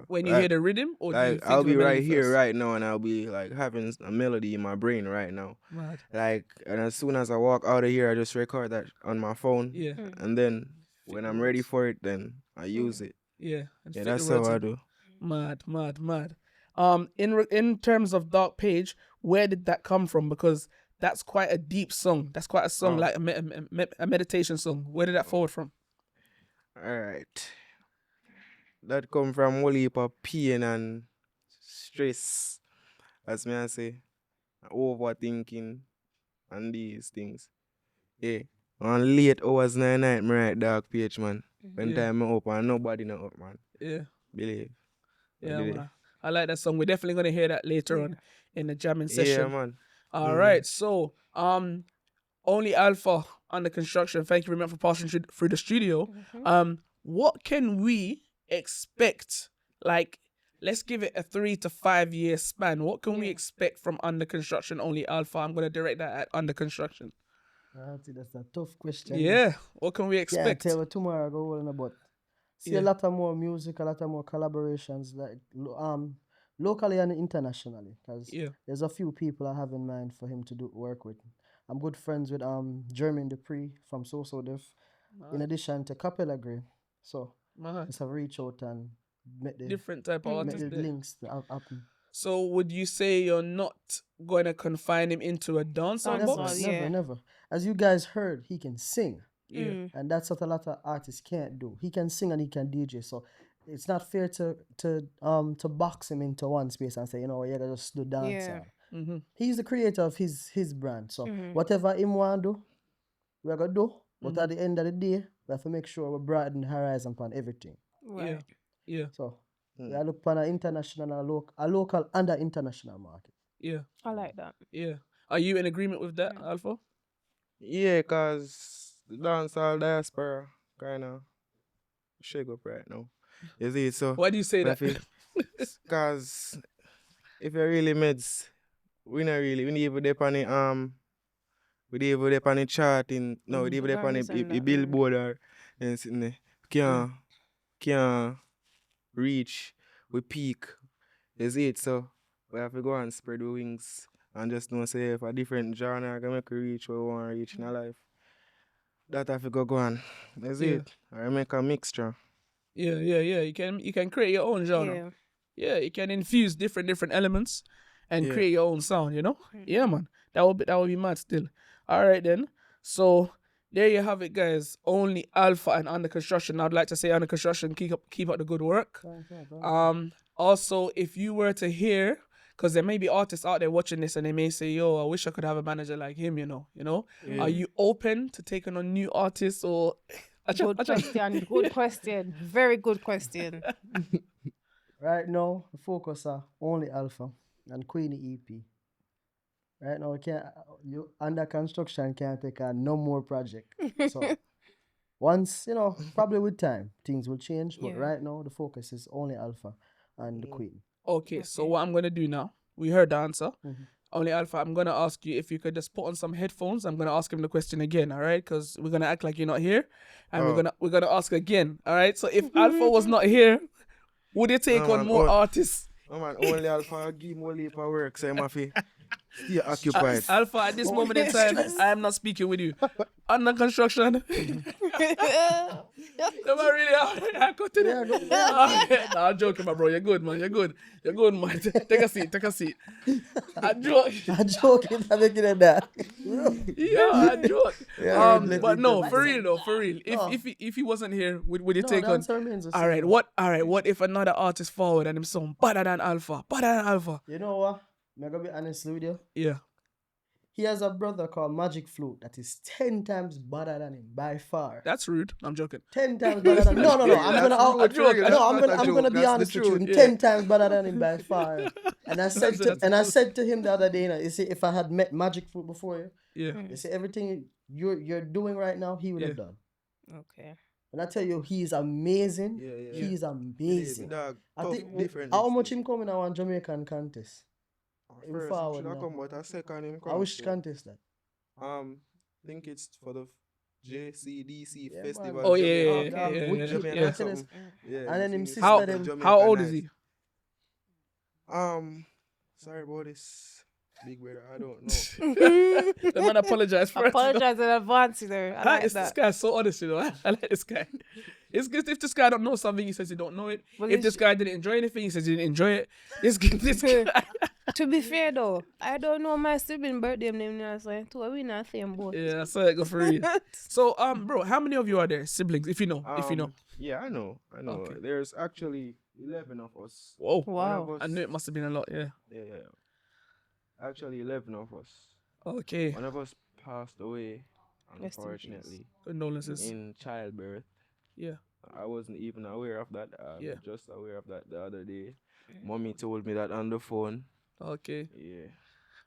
When you hear the rhythm, or do you Like think I'll of a be melody right here first? right now, and I'll be like having a melody in my brain right now. Mad. Like, and as soon as I walk out of here, I just record that on my phone, Yeah. and then Fit when the I'm ready words. for it, then I use it. Yeah. And Yeah, fit the that's words how I in. do. Mad. In terms of Dark Page, where did that come from? Because that's quite a deep song. That's quite a song, Oh. like a meditation song. Where did that forward from? All right, that come from whole heap of pain and stress, as me I say, overthinking and these things. Yeah, on late hours night, me write Dark Page, man. When Yeah. time me up and nobody not up, man. Yeah. Believe. Yeah, did it. man. I like that song. We're definitely gonna hear that later on in the jamming Yeah, session. man. All right. So, only Alpha Under Construction. Thank you very much for passing through the studio. What can we expect? Like, let's give it a 3 to 5 year span. What can we expect from Under Construction? Only Alpha. I'm gonna direct that at Under Construction. I think that's a tough question. Yeah. What can we Yeah, I expect? tell you tomorrow I go on about. See a lot of more music, a lot of more collaborations, like locally and internationally. Because Yeah. there's a few people I have in mind for him to do work with. I'm good friends with Jermaine Dupree from So Def, in addition to Capella Gray. So let's have reach out and make the Different type of make artists the there. links happen. So would you say you're not going to confine him into a dancehall box? Never. As you guys heard, he can sing. Yeah. And that's what a lot of artists can't do. He can sing and he can DJ. So it's not fair to box him into one space and say, you know, you gotta just do dancehall. He's the creator of his brand. So whatever him want to do, we're gonna do. But at the end of the day, we have to make sure we broaden the horizon upon everything. Right. Yeah. So we are looking upon an international, a local and an international market. Yeah. I like that. Yeah. Are you in agreement with that, Alpha? Yeah, cause the dancehall diaspora kind of shake up right now. You see, so Why do you say that? Cause if you really meds, we not really. We need to dip on the we need to dip on the chart in. No, we need to dip on the billboard or then sitting there. Can't reach. We peak. You see it, so we have to go and spread the wings and just know say if a different genre can make we reach where we want to reach in our life. That have to go on. That's it. Or make a mixture. Yeah. You can create your own genre. Yeah, you can infuse different elements and create your own sound, you know? Yeah, man. That would be mad still. All right then. So there you have it, guys. Only Alpha and Under Construction. I'd like to say Under Construction, keep up the good work. Also, if you were to hear, because there may be artists out there watching this and they may say, yo, I wish I could have a manager like him, you know? Yeah. Are you open to taking on new artists or... Good question. Very good question. Right now, the focus are only Alpha and Queenie EP. Right now, you Under Construction can't take on no more project. So once, probably with time, things will change. But right now, the focus is only Alpha and the Queen. Okay, so what I'm going to do now, we heard the answer. Only Alpha, I'm going to ask you if you could just put on some headphones. I'm going to ask him the question again, all right? Because we're going to act like you're not here. And we're gonna ask again, all right? So if Alpha was not here, would you take on more artists? Oh man, only Alpha give more leap of work, so I'm stay occupied. Alpha, at this moment in time, I am not speaking with you. Under Construction. No, really, I cut it. No, I'm joking, my bro. You're good, man. You're good, man. Take a seat. I'm joking. I'm making it that. Yeah, I joke. But no, for real. If he wasn't here, would you take on? All right. What if another artist forward and him song better than Alpha? You know what? I'm gonna be honest with you. Yeah. He has a brother called Magic Flute that is 10 times better than him by far. That's rude. I'm joking. 10 times better than him. No. I'm gonna be honest with you. 10 times better than him by far. And I said to him the other day, you see, if I had met Magic Flute before you see everything you're doing right now, he would have done. Okay. When I tell you he's amazing, he's amazing. I think how much him coming now on Jamaican contest? First, should I come but a second him come. I wish contest that. think it's for the JCDC Yeah, festival. man. Oh Jamaica. Wicked Jamaica wicked something. Yeah, And then the him thing is sister How them. Jamaica how old is nice. he? Sorry about this, big brother. I don't know. The man apologize for us. Apologize in advance, you know. I like This that. guy's so honest, you know. I like this guy. It's good if this guy don't know something, he says he don't know it. Well, If this guy didn't enjoy anything, he says he didn't enjoy it. This guy. To be fair though, I don't know my sibling birthday name now, so we not same boat. Yeah, I saw it go for real. So, bro, how many of you are there? Siblings, if you know. If you know. Yeah, I know. Okay. There's actually 11 of us. Whoa. One of Wow. us, I knew it must have been a lot, yeah. Yeah. Actually, 11 of us. Okay. One of us passed away, Rest in peace. unfortunately, Condolences. in childbirth. Yeah. I wasn't even aware of that. Yeah. Just aware of that the other day. Mommy told me that on the phone. Okay. Yeah.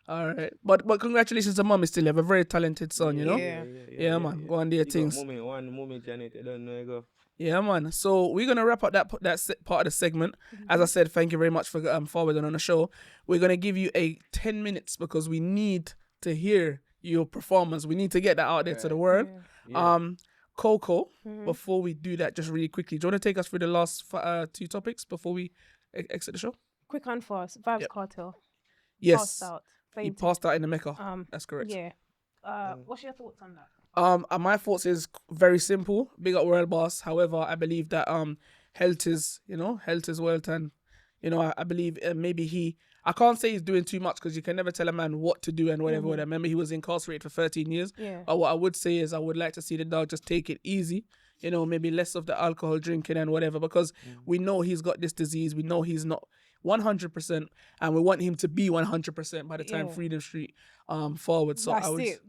All right. But congratulations to mommy still. You have a very talented son, you know? Yeah. Yeah, man. Go on do your things. Mommy Janet, I don't know. I go. Yeah, man. So we're gonna wrap up that part of the segment. As I said, thank you very much for forwarding on the show. We're gonna give you a 10 minutes because we need to hear your performance. We need to get that out there to the world. Yeah. Coco. Before we do that, just really quickly, do you want to take us through the last two topics before we exit the show? Quick and fast. Vibes Yep. Cartel. Yes. Passed out. He Fainted. passed out in the Mecca. That's correct. Yeah. What's your thoughts on that? My thoughts is very simple. Big up world boss. However, I believe that health is wealth, and I believe maybe I can't say he's doing too much because you can never tell a man what to do and whatever. Whatever. Remember, he was incarcerated for 13 years. Yeah. But what I would say is I would like to see the dog just take it easy. Maybe less of the alcohol drinking and whatever, because we know he's got this disease. We know he's not 100%, and we want him to be 100% by the time Yeah. Freedom Street forward. So That's I would, it.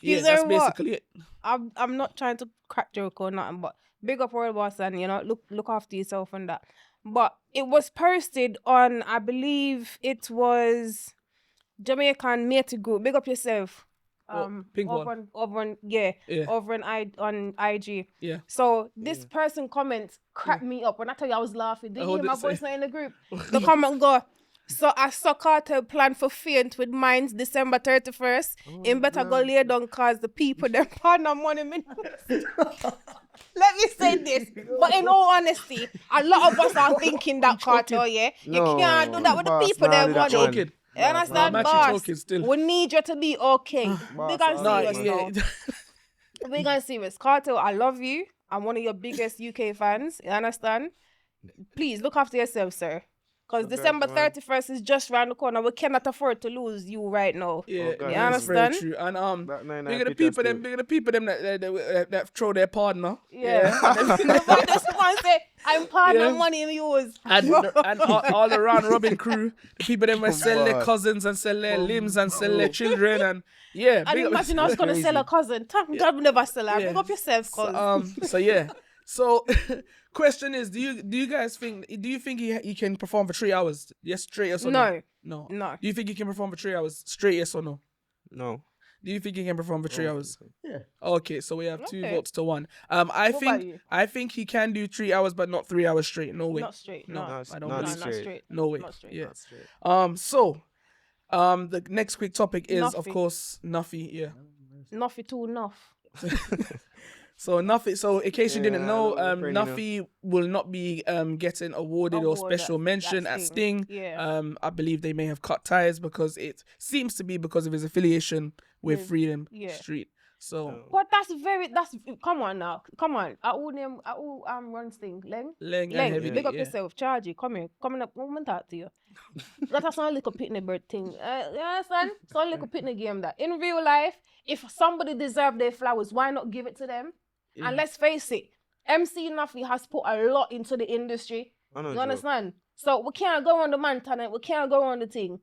yeah, that's basically it. I'm not trying to crack joke or nothing, but big up world boss and look after yourself and that. But it was posted on, I believe it was Jamaican Matey Group. Big up yourself. Pink over one. on yeah, Yeah. over on IG. Yeah. So this person comments cracked me up. When I tell you I was laughing, did you What hear did my it say? voice not in the group? The comment go. So I saw Carter plan for faint with mines December 31st. In better go lay down cause the people them partner money minutes. Let me say this, but in all honesty, a lot of us are thinking that Carter, yeah. You No, can't do that with the boss, people nah, them do that money. one. Joking. You understand, I'm actually boss? joking still. We need you to be okay. Boss, Big and I'm Nah, serious serious now. Big and serious. Carter, I love you. I'm one of your biggest UK fans. You understand? Please look after yourself, sir. Because Okay, December man. 31st is just round the corner. We cannot afford to lose you right now. Yeah, Okay. You that's very understand? true. And That nine big of the picture people them, still. big of the people them that throw their partner. Yeah. But this one say, I'm partner Yeah. money in yours. And all around Robin crew, the people them will sell their on. cousins and sell their limbs and sell their children and yeah. And big up- imagine I was going to sell a cousin. Thank God we never sell her. Yeah. Big up yourself, cuz. So yeah. So question is, do you guys think he can perform for 3 hours? Yes, straight yes or no? No. No. No. Do you think he can perform for 3 hours? Straight yes or no? No. Do you think he can perform for 3 hours? Yeah. Okay, so we have 2 Okay. votes to 1. What about you? I think he can do 3 hours, but not 3 hours straight. No way. Not straight. No, No. I don't not believe Not straight. straight. No way. Not straight. Yeah. Not straight. The next quick topic is of Nuffy. course Nuffy. Yeah. Nothing too enough. So Nuffy. So in case you didn't Yeah, know, I know, Nuffy will not be getting awarded or Award special at- mention at at Sting. Sting. Yeah. I believe they may have cut ties because it seems to be because of his affiliation with With- Freedom yeah. Street. So But that's come on now. Come on. I all run Sting. Leng. Leng and Leng, Heavy big D, up yeah. yourself. Charge you. Come here. Coming up. Woman talk to you. That's a little pitney bird thing. You understand? It's a little pitney game that. In real life, if somebody deserve their flowers, why not give it to them? Yeah. And let's face it, MC Nuffy has put a lot into the industry. I know You joke. understand? So we can't go on the man talent. We can't go on the thing.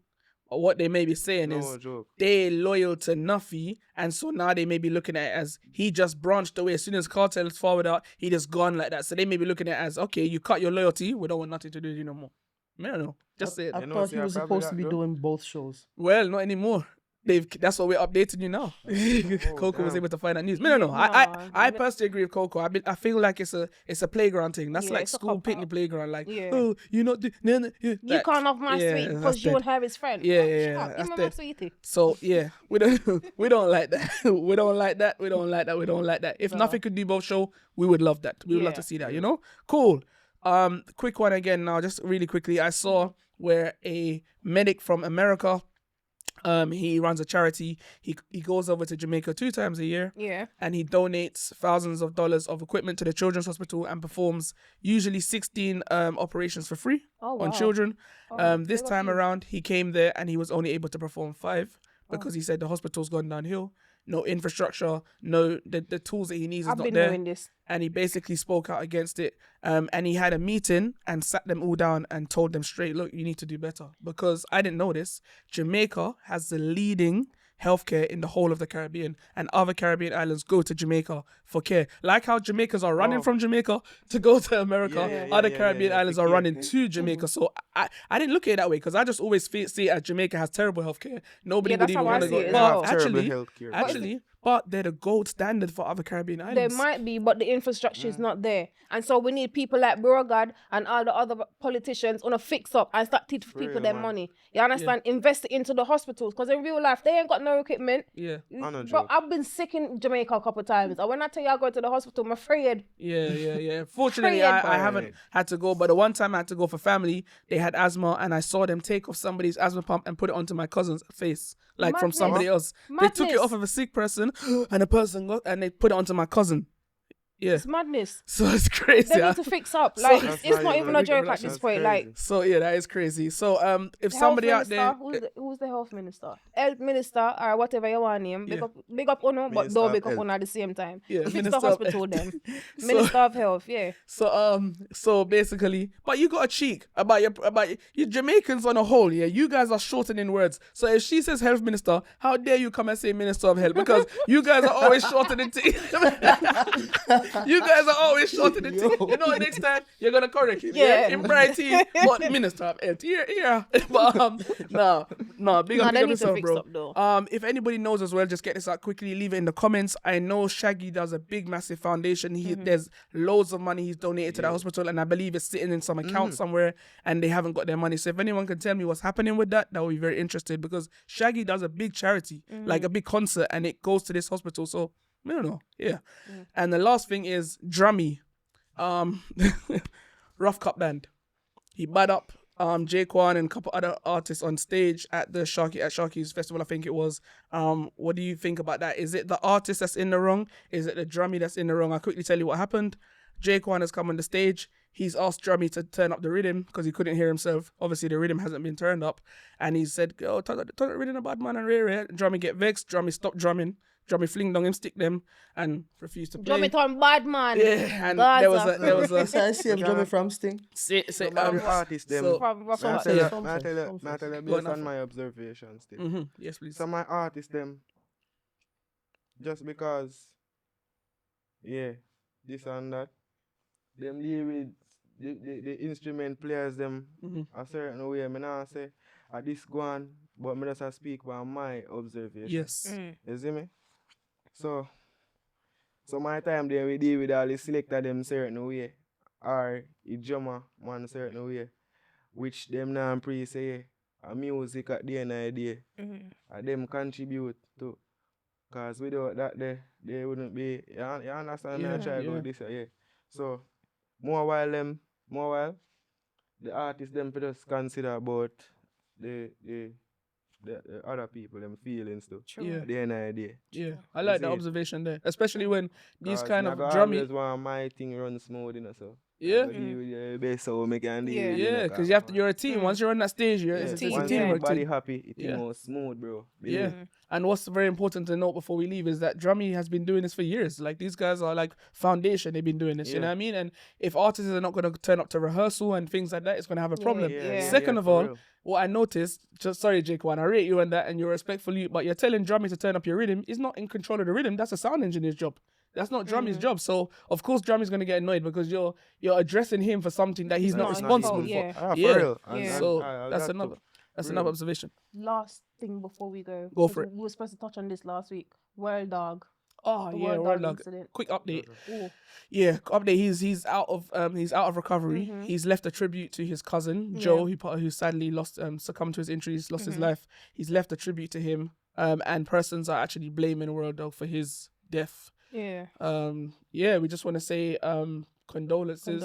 Or what they may be saying No is joke. they're loyal to Nuffy, and so now they may be looking at it as he just branched away. As soon as Cartel's forward out, he just gone like that. So they may be looking at it as, okay, you cut your loyalty, we don't want nothing to do with you no more. I don't know. Just say it. I You know, thought see, he I was probably supposed got to be though. doing both shows. Well, not anymore. That's what we're updating you now. Coco was damn. able to find that news. No. I Nah, personally agree with Coco. I feel like it's a playground thing. That's Yeah, like it's a school cop-out. picnic playground. Like, Yeah. oh, you know, You can't have my sweet because you and her is friend. Yeah, Oh, yeah, shut yeah, up, that's give me my dead. sweetie. So yeah, we don't like that. We don't like that. We don't like that. We don't like that. If No. nothing could do both show, we would love that. We would love Yeah. to see that. You know, cool. Quick one again now, just really quickly. I saw where a medic from America. He runs a charity. He goes over to Jamaica 2 times a year. Yeah. And he donates thousands of dollars of equipment to the children's hospital and performs usually 16 operations for free Oh, on wow. children. This big up time you. around, he came there and he was only able to perform 5 because he said the hospital's gone downhill. No infrastructure, no the tools that he needs is I've not been there. doing this. And he basically spoke out against it. And he had a meeting and sat them all down and told them straight, look, you need to do better. Because I didn't know this. Jamaica has the leading healthcare in the whole of the Caribbean, and other Caribbean islands go to Jamaica for care. Like how Jamaicans are running from Jamaica to go to America, other Caribbean islands are running to Jamaica. So I didn't look at it that way because I just always see it as Jamaica has terrible healthcare. Nobody Yeah, would that's even how I want to see go. it as But well. Terrible actually, but they're the gold standard for other Caribbean There islands. might be, but the infrastructure is not there. And so we need people like Burgard and all the other politicians on a fix up and start teaching people real, their man. money. You understand? Invest it into the hospitals because in real life, they ain't got no equipment. Yeah. I know, But Joe. I've been sick in Jamaica a couple of times. And when I tell you I go to the hospital, I'm afraid. Yeah. Fortunately, Praying. I haven't had to go, but the one time I had to go for family, they had asthma, and I saw them take off somebody's asthma pump and put it onto my cousin's face, like from Madness. somebody else. They took it Madness. off of a sick person, and the person got, and they put it onto my cousin. Yeah, It's madness. so it's crazy. They huh? need to fix up. Like, That's it's not not even even a a big joke at production, this that's point. crazy. Like, So yeah, that is crazy. So if health somebody out minister, there, who's the health minister? Health minister or whatever you want name. Big up Uno, but Minister don't of big up Health. Uno at the same time. Yeah, Fix Minister the of hospital Health. then. So- Minister of Health, yeah. so basically, but you got a cheek about your Jamaicans on a whole. Yeah, you guys are shortening words. So if she says health minister, how dare you come and say minister of health? Because you guys are always shortening it. You guys are always shortening it. You know, next time you're gonna correct it. Yeah. In Brighton, what minister of health? Yeah. But no, big up they need to yourself, fix bro. up though. If anybody knows as well, just get this out quickly. Leave it in the comments. I know Shaggy does a big, massive foundation. There's loads of money he's donated to that hospital, and I believe it's sitting in some account somewhere, and they haven't got their money. So if anyone can tell me what's happening with that, that would be very interested, because Shaggy does a big charity, like a big concert, and it goes to this hospital. So I don't know. Yeah. And the last thing is Drummy, Rough Cut Band. He bad up Jaquan and a couple other artists on stage at the Sharky's festival, I think it was. What do you think about that? Is it the artist that's in the wrong? Is it the Drummy that's in the wrong? I'll quickly tell you what happened. Jaquan has come on the stage. He's asked Drummy to turn up the rhythm because he couldn't hear himself. Obviously, the rhythm hasn't been turned up. And he said, oh, turn the rhythm a bad man and rare. Drummy get vexed. Drummy stop drumming. Drummy fling down him, stick them, and refuse to play. Drum it on bad man. Yeah, and Gaza. there was a So I see him drumming from Sting. Artists them. so- From Rough so- Cut. so- yeah. May I tell you Go on, based on my observations still. Yes, please. So my artists them, just because, yeah, this and that, them deal with the instrument players them a certain way. Me nah say this go on, but me just a speak about my observation. Yes. You see me? So my time there we deal with all the selector them certain way, or the drummer one certain way, which them now pre say a music at the end of the day, and them contribute to. Cause without that they wouldn't be. You understand? Me I try go this yeah. So more while the artists them for just consider about the other people them feelings too. Yeah. At the end of the day. Yeah, I like that see? observation there, especially when these 'Cause kind me of I go drummy. always want my thing run smooth, you know. So Yeah. I go deal with the best so me can deal Yeah. with, you know, Yeah, because you have to. You're a team. Once you're on that stage, it's a once teamwork everybody thing. happy, it Yeah. more smooth, bro. Yeah. And what's very important to note before we leave is that Drummy has been doing this for years. Like, these guys are like foundation. They've been doing this, you know what I mean? And if artists are not going to turn up to rehearsal and things like that, it's going to have a problem. Yeah. Second of for all, real. what I noticed, just sorry, Jake, I rate you on that and you're respectful, but you're telling Drummy to turn up your rhythm. He's not in control of the rhythm. That's a sound engineer's job. That's not Drummy's job. So of course Drummy's gonna get annoyed because you're addressing him for something that he's not not his responsible fault, for. yeah. For Yeah. real. Yeah. So I that's got another. That's another observation. Last thing before we go. Go 'cause for it. We were supposed to touch on this last week. World dog. Oh The yeah, World World Dog Dog. incident. Quick update. Ooh. Yeah, update. He's out of recovery. Mhm. He's left a tribute to his cousin Joe, who sadly lost succumbed to his injuries, lost his life. He's left a tribute to him. And persons are actually blaming World Dog for his death. Yeah. Yeah, we just want to say condolences.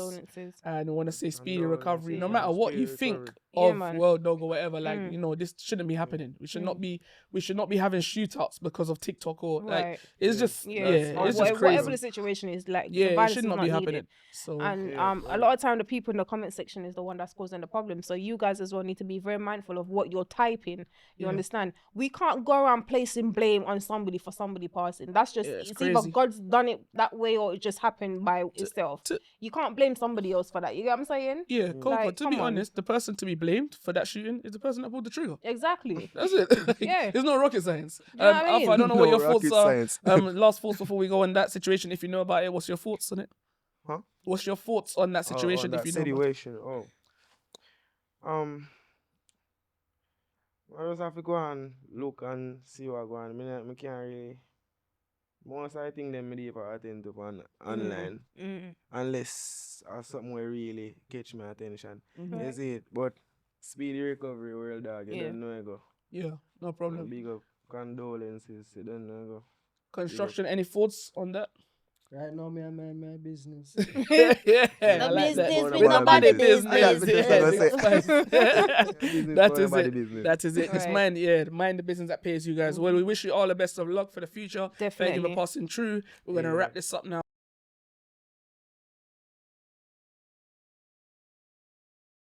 And we want to say speedy recovery. No matter what you think of World Dog or whatever, like this shouldn't be happening. We should not be having shootouts because of TikTok or like it's just it's just crazy. Whatever the situation is, like it should not be happening. So and a lot of time the people in the comment section is the one that's causing the problem. So you guys as well need to be very mindful of what you're typing. You understand? We can't go around placing blame on somebody for somebody passing. That's just it's either God's done it that way or it just happened by itself. You can't blame somebody else for that. You get what I'm saying? Yeah, Coco, like, to be honest, the person to be blamed for that shooting is the person that pulled the trigger. Exactly. That's it. Yeah. There's no rocket science. You know what I mean? Alpha, I don't know what your thoughts are. Last thoughts before we go on that situation. If you know about it, what's your thoughts on it? Huh? What's your thoughts on that situation? On that if you know situation. I just have to go and look and see what go on. I can't really. Most I think them medieval attend to online unless something will really catch my attention. You see it, but speedy recovery, World Dog. You don't know I go. Yeah, no problem. Big up condolences. You don't know I go. Construction. Any thoughts on that? Right now, me and my business. Yeah, no like business that. with nobody business. That is it. It's mind the business that pays you guys. Well, we wish you all the best of luck for the future. Definitely. Thank you for passing through. We're gonna wrap this up now.